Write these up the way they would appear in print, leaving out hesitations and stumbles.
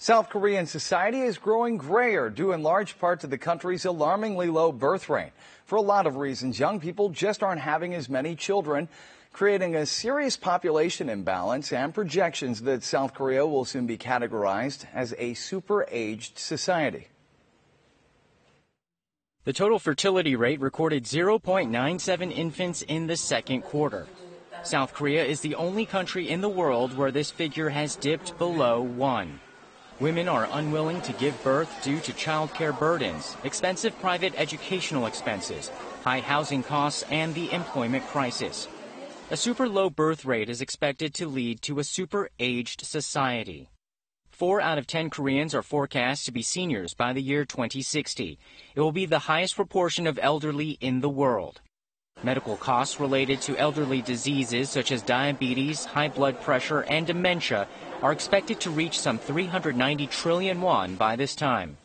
South Korean society is growing grayer due in large part to the country's alarmingly low birth rate. For a lot of reasons, young people just aren't having as many children, creating a serious population imbalance and projections that South Korea will soon be categorized as a super-aged society. The total fertility rate recorded 0.97 infants in the second quarter. South Korea is the only country in the world where this figure has dipped below 1. Women are unwilling to give birth due to childcare burdens, expensive private educational expenses, high housing costs, and the employment crisis. A super low birth rate is expected to lead to a super-aged society. 4 out of 10 Koreans are forecast to be seniors by the year 2060. It will be the highest proportion of elderly in the world. Medical costs related to elderly diseases such as diabetes, high blood pressure, and dementia are expected to reach some 390 trillion won by this time.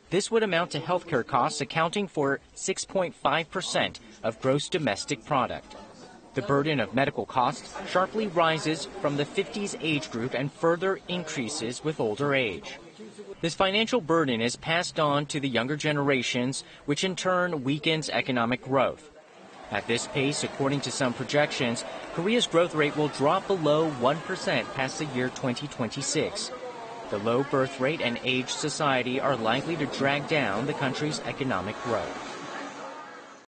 This would amount to healthcare costs accounting for 6.5% of gross domestic product. The burden of medical costs sharply rises from the 50s age group and further increases with older age. This financial burden is passed on to the younger generations, which in turn weakens economic growth. At this pace, according to some projections, Korea's growth rate will drop below 1% past the year 2026. The low birth rate and aged society are likely to drag down the country's economic growth.